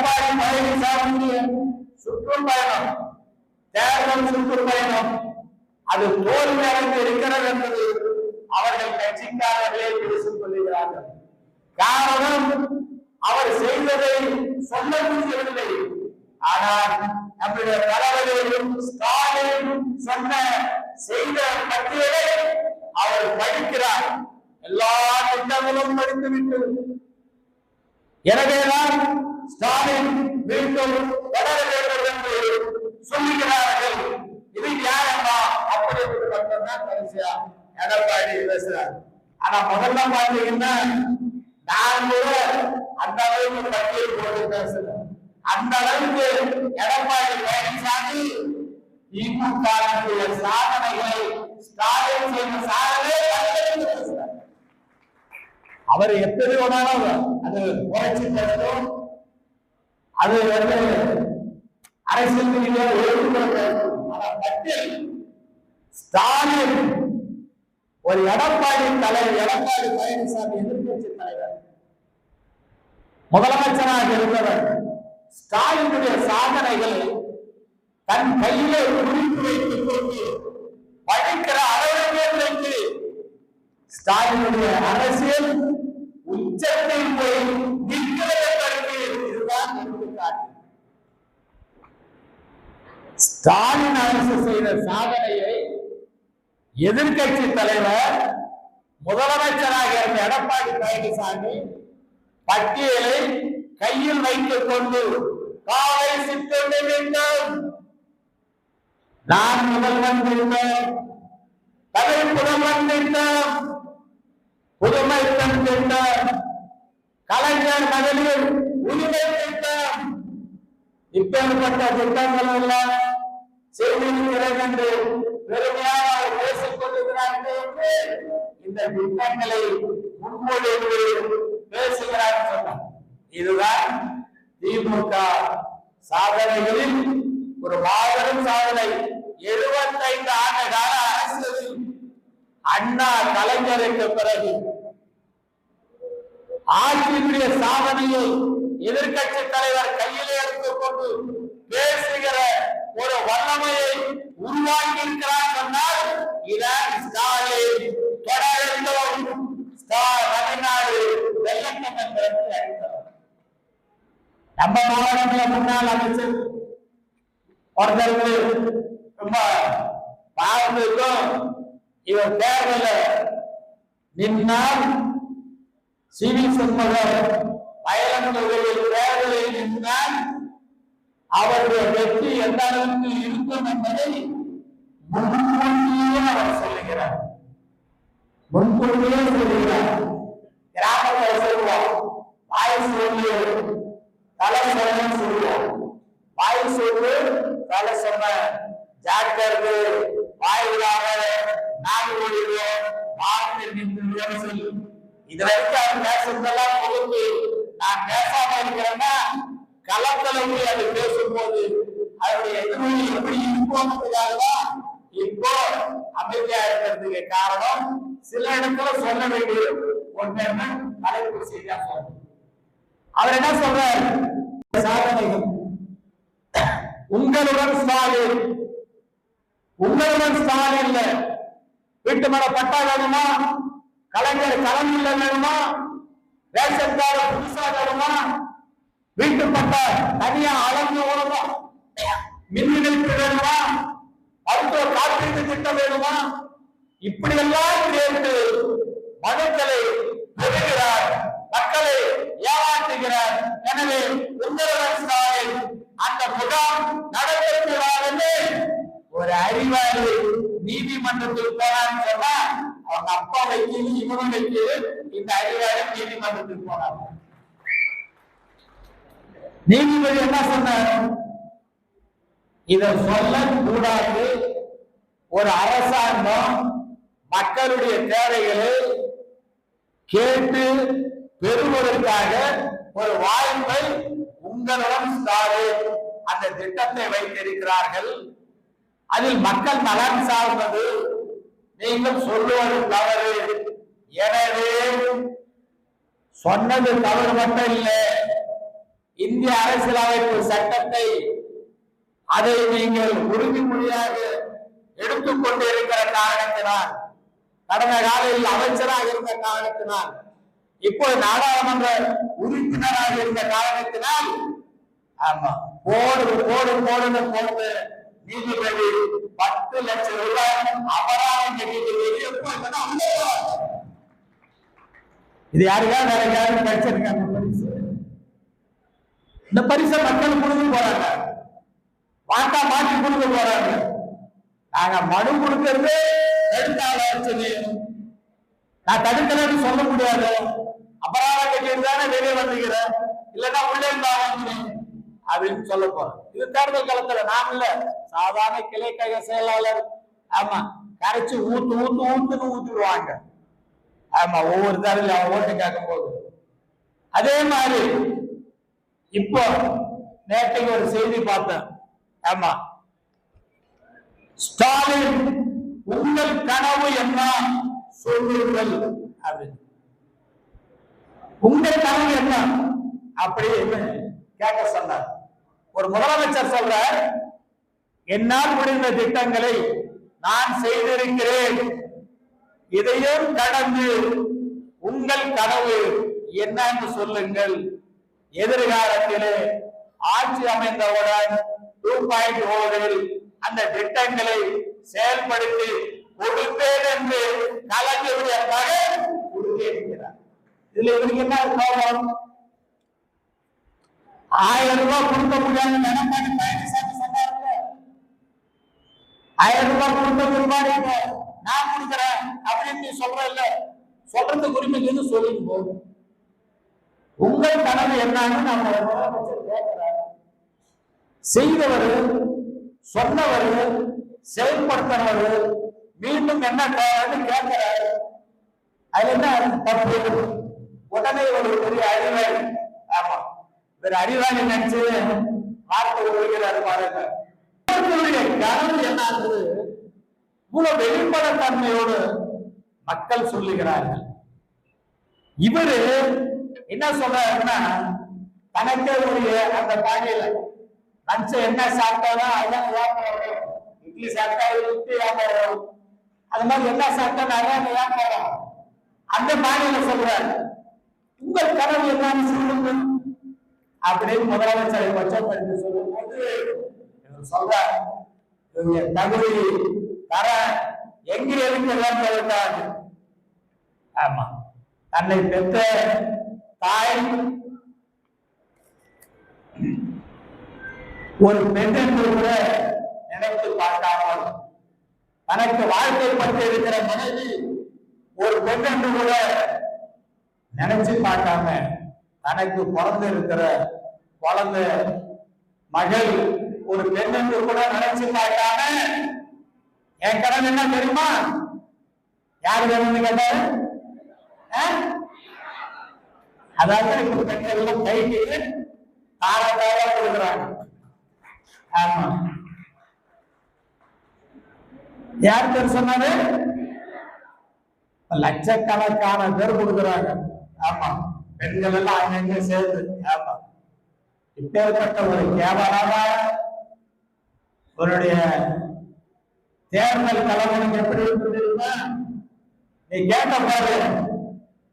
எடப்பாடி பழனிசாமியுடைய சுற்றுப்பயணம், தேர்தல் சுற்றுப்பயணம் அது தோல்வி அடைந்து இருக்கிறது என்பது அவர்கள் கட்சிக்காரர்களே பேசிக் கொள்கிறார்கள். காரணம், அவர் செய்ததை சொல்ல முடியவில்லை. ஆனால் நம்முடைய தலைவர்களும் ஸ்டாலின் சொன்ன செய்த பட்டியலை அவர் படிக்கிறார். எல்லா திட்டங்களும் படித்துவிட்டு எனவேதான் ஸ்டாலின் மீண்டும் தொடர வேண்டும் என்று சொல்லுகிறார்கள். இது நியாயமா? அப்படி மட்டும்தான் கடைசியா எடப்பாடி பேசுறார். ஆனா முதல்ல பாத்தீங்கன்னா நான் கூட அந்த அளவுக்கு பட்டியல் போட்டு பேசுறேன். அந்த அளவுக்கு எடப்பாடி பழனிசாமி திமுக சாதனைகளை, ஸ்டாலின் செய்த சாதனை அவர் எப்படி வேணாலும் அது உரைச்சி பேசணும், அது அரசியல் ஸ்டாலின் ஒரு எடப்பாடி தலைவர், எடப்பாடி பழனிசாமி எதிர்கட்சி தலைவர், முதலமைச்சராக இருந்தவர் ஸ்டாலினுடைய சாதனைகளை தன் கையிலே குறித்து வைத்துக் கொண்டு படிக்கிற அளவிற்கு ஸ்டாலினுடைய அரசியல் உச்சத்தில் போய் நிற்கிறது. இதுதான் எடுத்துக்காட்டு. ஸ்டாலின் அரசு செய்த சாதனையை எதிர்கட்சி தலைவர், முதலமைச்சராக இருந்த எடப்பாடி பழனிசாமி பட்டியலை கையில் வைத்துக் கொண்டு காலை சித்தொண்டு வேண்டும், நான் முதல்வன் திட்டம், தமிழ் புதல்வன் திட்டம், புதுமை பெண் திட்டம், கலைஞர் மகளிர் உரிமை திட்டம், இப்பேற்பட்ட திட்டங்கள் எல்லாம் செய்திருக்கிறது என்று பெருமையாக பேசிக் கொண்டிருக்கிறார்கள் என்று இந்த திட்டங்களை முன்மொழிந்து பேசுகிறார் சொன்னார். இதுதான் திமுக சாதனைகளில் ஒரு மாபெரும் சாதனை. 75 ஆண்டு கால அரசியலில் அண்ணா கலைஞருக்கு பிறகு ஆட்சியுடைய சாதனையை எதிர்கட்சி தலைவர் கையிலே எடுத்துக் கொண்டு பேசுகிற ஒரு வல்லமையை உருவாக்கி இருக்கிறார் சொன்னால் இதான் ஸ்டாலின் தொடர்ந்தோம். தமிழ்நாடு வெள்ளக்கண்ணன் அளித்தவர். நம்ம மாவட்டத்தில் முன்னாள் அமைச்சர் ஒருத்தருக்கு ரொம்ப பாவத்துக்கும் இவர் தேர்தல நின்றால் சிவி சண்முகம் வயலங்களில் தேர்தலில் நின்றால் அவருடைய வெற்றி எந்த அளவுக்கு இருக்கும் என்பதை முன்கூட்டியே அவர் சொல்லுகிறார். முன்கூட்டியே சொல்லுகிறார். கிராமத்தில் சொல்லுவோம், வாய் சொல்லு தலை சொல்ல சொல்லுவோம். வாய் சொல்லு தலை சொன்ன ஜாக்கிரது, வாயிலாக நாடு ஓடுவோம், பார்த்து நின்று சொல்லு. இது வரைக்கும் அவர் பேசுறதெல்லாம் பொழுது நான் பேசாம இருக்கிறேன்னா களத்துல போய் அது பேசும்போது அவருடைய எதிர்மொழி எப்படி இருக்கும்ன்றதுக்காகதான் இப்போ அமைதியா இருக்கிறதுக்கு காரணம். சில இடத்துல சொல்ல வேண்டிய ஒன்னு தலைப்பு செய்தியா சொல்ற. அவர் என்ன சொல்றார்? சாதனைகள் உங்களுடன் ஸ்டாலின், உங்களுடன் ஸ்டாலின் வீட்டு மேல பட்டா வேணுமா, கலைஞர் கலைஞர் வேணுமா, ரேஷன் கார்டு புதுசா வேணுமா, வீட்டு பட்டா தனியா அளந்து ஓடுமா, மின் இணைப்பு வேணுமா, மருத்துவ காப்பீட்டு திட்டம் வேணுமா, இப்படி எல்லாம் கேட்டு மனுக்களை பெறுகிறார், மக்களை ஏமாற்றுகிறார். எனவே உங்களுடன் ஸ்டாலின் அந்த முகாம் நடத்தக்கூடாது. ஒரு அறிவாளி நீதிமன்றத்தில் போனான்னு சொன்னா அவங்க அப்பா வைக்கல, இவனும் வைக்கல, இந்த அறிவாளி நீதிமன்றத்தில் போனாங்க. நீதிபதி என்ன சொன்னார்? இதை சொல்லக்கூடாது. ஒரு அரசாங்கம் மக்களுடைய தேவைகளை கேட்டு பெறுவதற்காக ஒரு வாய்ப்பை உங்களுடன் ஸ்டாலின் அந்த திட்டத்தை வைத்திருக்கிறார்கள். அதில் மக்கள் நலன் சார்ந்தது. நீங்கள் சொல்லுவது தவறு. எனவே சொன்னது தவறு மட்டும் இல்லை, இந்திய அரசியலமைப்பு சட்டத்தை அதை நீங்கள் உறுதிமொழியாக எடுத்துக் கொண்டிருக்கிற காரணத்தினால், கடந்த காலையில் அமைச்சராக இருந்த காரணத்தினால், இப்போது நாடாளுமன்ற உறுப்பினராக இருந்த காரணத்தினால், ஆமா போடு போடு போடுன்னு போட்டு நீதிபதி 10 லட்சம் ரூபாய் அபராதம் கட்டிட்டு வெளியே போய் இது யாருக்காவது வேற யாரும் கிடைச்சிருக்காங்க பரிசு? இந்த பரிசை மக்கள் கொடுத்து போறாங்க, வாட்டா மாற்றி கொடுக்க போறாங்க. நாங்க மனு கொடுக்கிறது தடுத்தாலோசனை, நான் தடுக்கலன்னு சொல்ல முடியாது. அபராதம் கட்டிட்டு தானே வெளியே வந்துக்கிறேன், இல்லைன்னா உள்ளே இருந்தா அப்படின்னு சொல்ல போறோம். இது தேர்தல் காலத்துல நாம் இல்ல, சாதாரண கிளை கழக செயலாளர் ஆமா கரைச்சு ஊத்து ஊத்து ஊத்துன்னு ஊத்திடுவாங்க. ஆமா ஒவ்வொரு தேர்தலும் அவன் ஓட்டு கேட்கும் போது. அதே மாதிரி இப்போ நேற்றைக்கு ஒரு செய்தி பார்த்தேன். ஆமா ஸ்டாலின் உங்கள் கனவு என்ன சொல்லுங்கள் அப்படின்னு. உங்கள் கனவு என்ன அப்படின்னு கேட்க சொன்னார். ஒரு முதலமைச்சர் சொல்ற, என்னால் முடிந்த திட்டங்களை நான் செய்திருக்கிறேன், இதையும் கடந்து உங்கள் கனவு என்னன்னு சொல்லுங்கள். எதிர்காலத்திலே ஆட்சி அமைந்தவுடன் 2.0 அந்த திட்டங்களை செயல்படுத்தி கொடுப்பேன் என்று கலைஞருடைய மகன் உறுதியளிக்கிறார். இதுல இவருக்கு என்ன கோபம்? 1000 ரூபாய் கொடுக்க முடியாது எடப்பாடி பழனிசாமி சொன்னார்ல, 1000 ரூபாய் கொடுக்க முடியாது நான் கொடுக்கிறேன் அப்படின்னு நீ சொல்ற இல்ல, சொல்றது உரிமைன்னு சொல்லிட்டு போகும். உங்கள் கனவு என்னன்னு நம்ம முதலமைச்சர் கேட்கிறார். செய்தவர், சொன்னவர், செயல்படுத்தினவர் மீண்டும் என்ன தேவைன்னு கேட்கிறார். அது என்ன தப்பு? உடனே ஒரு பெரிய அறிவாளி, ஆமா ஒரு அறிவாளி நினைச்சு வார்த்தை கொடுக்கிறாரு பாருங்க. கனவு என்ன? இவ்வளவு வெளிப்படத்தன்மையோடு மக்கள் சொல்லுகிறார்கள். இவரு என்ன சொல்றாருன்னா, தனக்கே ஒரு அந்த பாகையில லஞ்சம் என்ன சாப்பிட்டாலும் அதான் வியாபாரம், இட்லி சாப்பிட்டா இட்லி வியாபாரம், அது மாதிரி என்ன சாப்பிட்டா அதான் வியாபாரம். அந்த பாகையில சொல்றாரு, உங்கள் கனவு என்னன்னு சொல்லுங்க அப்படின்னு முதலமைச்சரை பட்சப்படுத்தி சொல்லும் போது சொல்றாரு, தகுதி தர எங்கே இருக்கிறார்? ஆமா தன்னை பெற்ற தாய் ஒரு பெண் என்று கூட நினைத்து பார்க்காமல், தனக்கு வாழ்க்கை பற்றி இருக்கிற மனைவி ஒரு பெண் என்று கூட நினைச்சு பார்க்காம, தனக்கு பிறந்து இருக்கிற குழந்தை மகள் ஒரு பெண் என்று கூட நினைச்சு பார்க்காம, என் கடன் என்ன தெரியுமா? யாரு வேணும்னு கேட்டாரு? அதாவது பெண்கள் கைக்கு தாராளமாக கொடுக்குறாங்க. ஆமா யார் பேர் சொன்னாரு? லட்சக்கணக்கான பேர் கொடுக்குறாங்க. ஆமா பெண்கள் எல்லாம் அங்கங்க சேர்ந்து. ஆமா இப்பேற்பட்ட ஒரு கேவலமான உன்னுடைய தேர்தல் கலவரம் எப்படி இருக்குதுன்னா, நீ கேட்ட பாரு,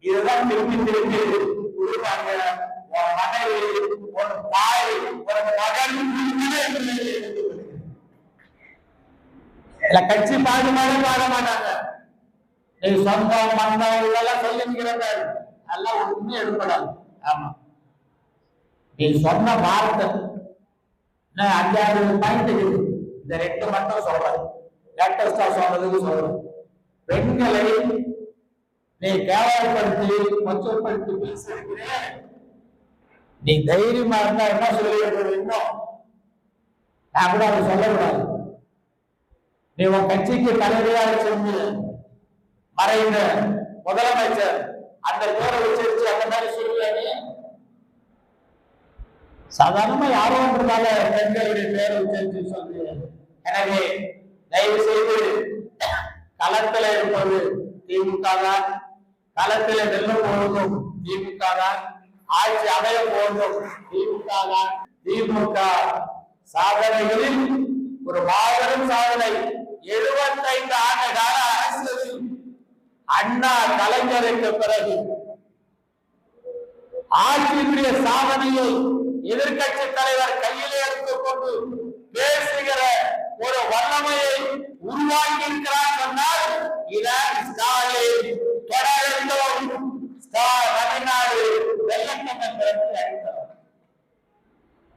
இதுதான் திருப்பி திருப்பி கொடுப்பாங்க. உன் மனைவி, உன் தாய், உன் மகன் கட்சி பாடுமாறு பாட மாட்டாங்க. நீ சொந்தம் மந்தம் இதெல்லாம் சொல்லிக்கிறார்கள், எல்லாம் ஒண்ணுமே எடுப்படாது. ஆமா நீ சொன்ன வார்த்தை 5-6 பாயிண்ட் இருக்குது, இந்த 2 மட்டும் சொல்றேன். லேட்டஸ்டா சொன்னதுக்கு சொல்றேன். பெண்களை நீ கேவலப்படுத்தி கொச்சப்படுத்தி பேசுகிறேன், நீ தைரியமா இருந்தா என்ன சொல்லிடுறது? இன்னும் நான் கூட அதை சொல்லக்கூடாது. நீ உன் கட்சிக்கு தலைவராக செஞ்சு மறைந்த முதலமைச்சர் அந்த பேரை வச்சிருச்சு, அந்த மாதிரி சொல்லுவாங்க. சாதாரணமா யாரோ ஒன்றால பெண்களுடைய பேரை வச்சிருச்சு சொல்லு. எனவே தயவு செய்து களத்தில் இருப்பது திமுக தான், களத்தில் வெல்ல போவதும் திமுக தான். ஆட்சி அமைய போதும் திமுக தான். திமுக சாதனைகளில் ஒரு மாபெரும் சாதனை. 75 ஆண்டு கால அரசியலில் அண்ணா கலைஞருக்கு பிறகு ஆட்சியினுடைய சாதனையை எதிர்கட்சி தலைவர் கையிலே எடுத்துக்கொண்டு பேசுகிற ஒரு வல்லமையை உருவாக்கி இருக்கிறார் சொன்னால் இதான் ஸ்டாலின். தொடர வேண்டும். தமிழ்நாடு வெள்ளக்கம் என்று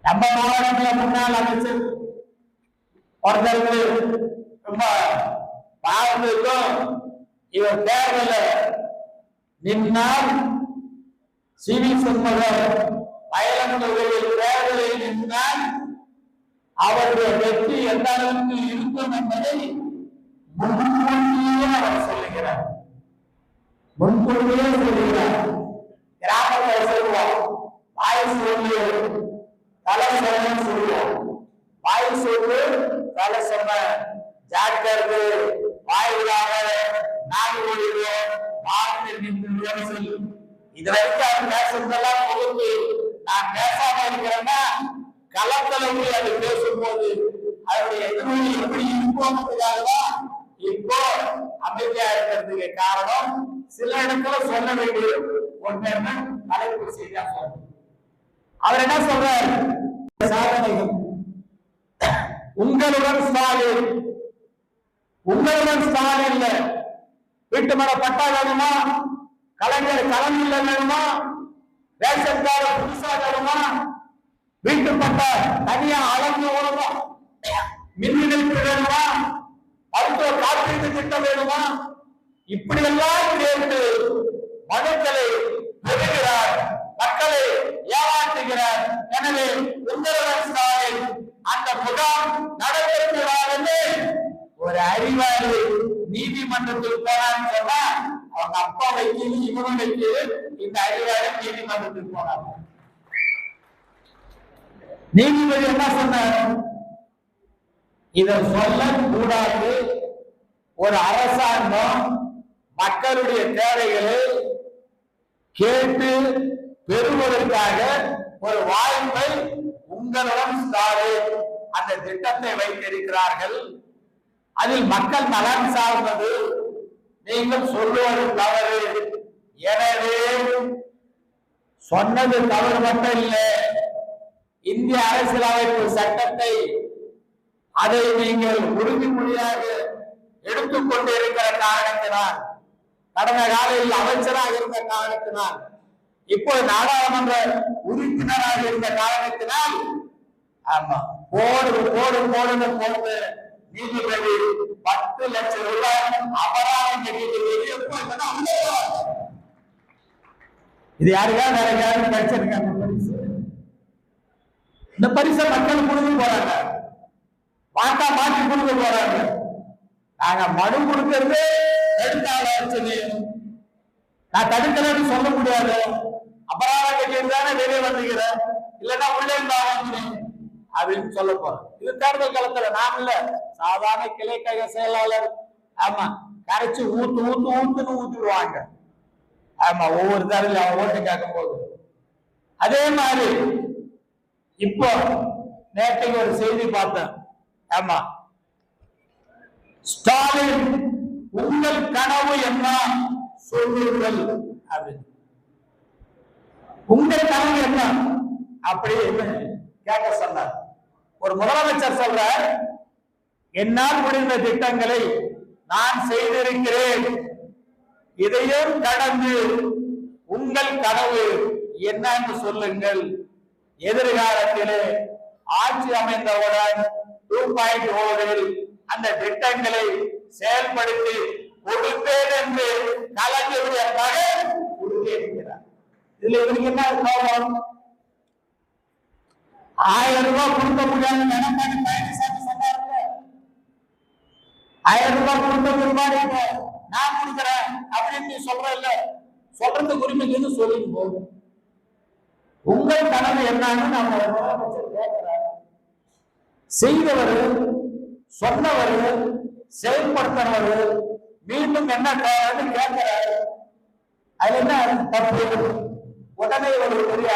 நம்ம மாவட்டத்தில் முன்னாள் அமைச்சர் ஒருத்தருக்கு ரொம்ப பாவத்துக்கும் இவர் தேர்தலில் நின்றால் சிவி சண்முகம் வயலூரில் தேர்தலில் நின்றால் அவருடைய வெற்றி எந்த அளவுக்கு இருக்கும் என்பதை முன்கூட்டியே அவர் சொல்லுகிறார். முன்கூட்டியே சொல்லுகிறார். கிராமத்தில் சொல்லுவோம் வாய் சொல்லு தலை சொல்லு சொல்லுவோம். வாய் சொல்லு தலை சொன்ன ஜாக்கிரது வாய் விடாம நாடு ஓடிடுவோம் பார்த்து நின்று சொல்லு. இது வரைக்கும் அவர் பேசுறதெல்லாம் பொழுது நான் பேசாம இருக்கிறேன்னா களத்துல போய் அது பேசும்போது அவருடைய எதிர்மொழி எப்படி இருக்கும்ன்றதுக்காகதான் இப்போ அமைதியா இருக்கிறதுக்கு காரணம். சில இடத்துல சொல்ல வேண்டிய ஒன்று தலைப்பு செய்தியா சொல்றோம். அவர் என்ன சொல்றார்? சாதனைகள் உங்களுடன் ஸ்டாலின், உங்களுடன் ஸ்டாலின் வீட்டு மர பட்டா வேணுமா, கலைஞர் கலந்து வேணுமா, ரேஷன் கார்டு புதுசா வேணுமா, வீட்டு பட்டா தனியா அளந்து வேணுமா, மின் இணைப்பு வேணுமா, மருத்துவ காப்பீட்டு திட்டம் வேணுமா, இப்படி எல்லாம் கேட்டு மனுக்களை பெறுகிறார், மக்களை ஏமாற்றுகிறார். எனவே உங்களுடன் ஸ்டாலின் அந்த முகாம் நடத்தக்கூடாது. ஒரு அறிவாளி நீதிமன்றத்தில் போனான்னு சொன்னா அவங்க அப்பா வைக்கல இவனும் வைக்கல, இந்த அறிவாளி நீதிமன்றத்தில் போனாங்க. நீதிபதி என்ன சொன்னார்? இதை சொல்ல கூடாது. ஒரு அரசாங்கம் மக்களுடைய தேவைகளை கேட்டு பெறுவதற்காக ஒரு வாய்ப்பை உங்களுடன் ஸ்டாலின் அந்த திட்டத்தை வைத்திருக்கிறார்கள். அதில் மக்கள் நலன் சார்ந்தது. நீங்கள் சொல்லுவது தவறு. எனவே சொன்னது தவறு மட்டும் இல்லை, இந்திய அரசியலமைப்பு சட்டத்தை அதை நீங்கள் உறுதிமொழியாக எடுத்துக்கொண்டு இருக்கிற காரணத்தினால், கடந்த காலையில் அமைச்சராக இருந்த காரணத்தினால், இப்போது நாடாளுமன்ற உறுப்பினராக இருந்த காரணத்தினால், ஆமா போடு போடு போடுன்னு போட்டு நீதிபதி 10 லட்சம் ரூபாய் அபராதம் கட்டிட்டு இது யாருக்காக வேற யாரும் கிடைச்சிருக்காங்க பரிசு. இந்த பரிசை மக்கள் கொடுக்க போறாங்க, மாட்டா மாற்றி கொடுக்க போறாங்க. நாங்க மனு கொடுக்கிறது நான் தடுக்கலன்னு சொல்ல முடியாது. அபராதம் கட்டிட்டு தானே வெளியே வந்துக்கிறேன், இல்லைன்னா உள்ளே இருந்தா அப்படின்னு சொல்ல போறோம். இது தேர்தல் காலத்துல நாம் இல்ல, சாதாரண கிளைக்கழக செயலாளர் ஆமா கரைச்சு ஊத்து ஊத்து ஊத்துன்னு ஊத்திடுவாங்க. ஆமா ஒவ்வொரு தேர்தலும் அவன் ஓட்டு கேட்கும் போது. அதே மாதிரி இப்போ நேற்றைக்கு ஒரு செய்தி பார்த்தேன். ஆமா ஸ்டாலின் உங்கள் கனவு என்ன சொல்லுங்கள் அப்படின்னு. உங்கள் கனவு என்ன அப்படின்னு கேட்க சொன்னார். ஒரு முதலமைச்சர் சொல்ற, என்னால் முடிந்த திட்டங்களை நான் செய்திருக்கிறேன், இதையும் கடந்து உங்கள் கனவு என்னன்னு சொல்லுங்கள். எதிர்காலத்திலே ஆட்சி அமைந்தவுடன் 2.0 அந்த திட்டங்களை செயல்படுத்தி கொடுப்பேன் என்று கலைஞருடைய மகன் உறுதியேற்கிறார். இதுல இவருக்கு என்ன கோபம்? 1000 ரூபாய் கொடுக்க முடியாது எடப்பாடி பழனிசாமி சொன்னார்ல, 1000 ரூபாய் கொடுக்க முடியாது நான் கொடுக்கிறேன் அப்படின்னு சொல்றேன். சொல்றதுக்கு உரிமைக்குன்னு சொல்லிட்டு போகும். உங்கள் கனவு என்னன்னு நம்ம கேட்கிறார். செய்தவர், சொன்னவர், செயல்படுத்தினவர் மீண்டும் என்ன கேட்கிறார். அதுல என்ன தப்பு? உடனே ஒரு பெரிய